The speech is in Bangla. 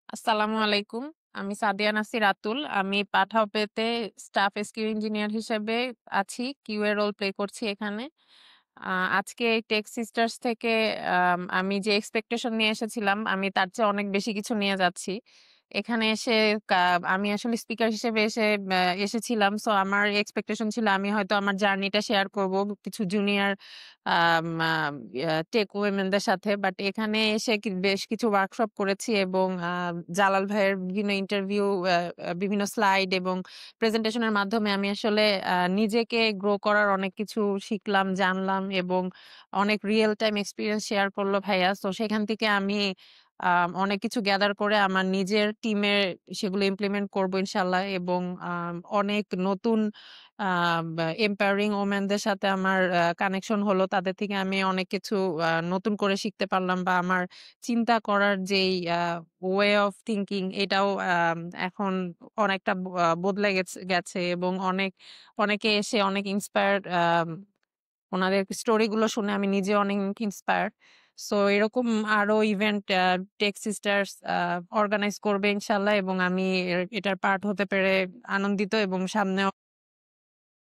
আসসালামু আলাইকুম। আমি সাদিয়া নাসির আতুল। আমি পাঠাওপেতে স্টাফ এসকিউ ইঞ্জিনিয়ার হিসেবে আছি। কিউএ রোল প্লে করছি এখানে। আ আজকে টেক সিস্টার্স থেকে আমি যে এক্সপেকটেশন নিয়ে এসেছিলাম, আমি তার চেয়ে অনেক বেশি কিছু নিয়ে যাচ্ছি। এখানে এসে কা আমি আসলে স্পিকার হিসেবে এসেছিলাম। সো আমার এক্সপেকটেশন ছিল আমি হয়তো আমার জার্নিটা শেয়ার করব কিছু জুনিয়র আম আ টেক ওমেনদের সাথে। বাট এখানে এসে বেশ কিছু ওয়ার্কশপ করেছি এবং জালাল ভাইয়ের বিভিন্ন ইন্টারভিউ, বিভিন্ন স্লাইড এবং প্রেজেন্টেশনের মাধ্যমে আমি আসলে নিজেকে গ্রো করার অনেক কিছু শিখলাম, জানলাম এবং অনেক রিয়াল টাইম এক্সপেরিয়েন্স শেয়ার করল ভাইয়া। সো সেখান থেকে আমি অনেক কিছু গ্যাদার করে আমার নিজের টিমে সেগুলো ইমপ্লিমেন্ট করব ইনশাআল্লাহ এবং অনেক নতুন এম্পাওয়ারিং ওমেনদের সাথে আমার কানেকশন হলো। তাদের থেকে আমি অনেক কিছু নতুন করে শিখতে পারলাম বা আমার চিন্তা করার যেই ওয়ে অফ থিংকিং এটাও এখন অনেকটা বদলে গেছে এবং অনেকে এসে অনেক ইন্সপায়ার্ড, উনাদের স্টোরি গুলো শুনে আমি নিজে অনেক ইন্সপায়ার্ড। সো এরকম আরো ইভেন্ট টেক সিস্টার্স অর্গানাইজ করবে ইনশাআল্লাহ এবং আমি এটার পার্ট হতে পেরে আনন্দিত এবং সামনেও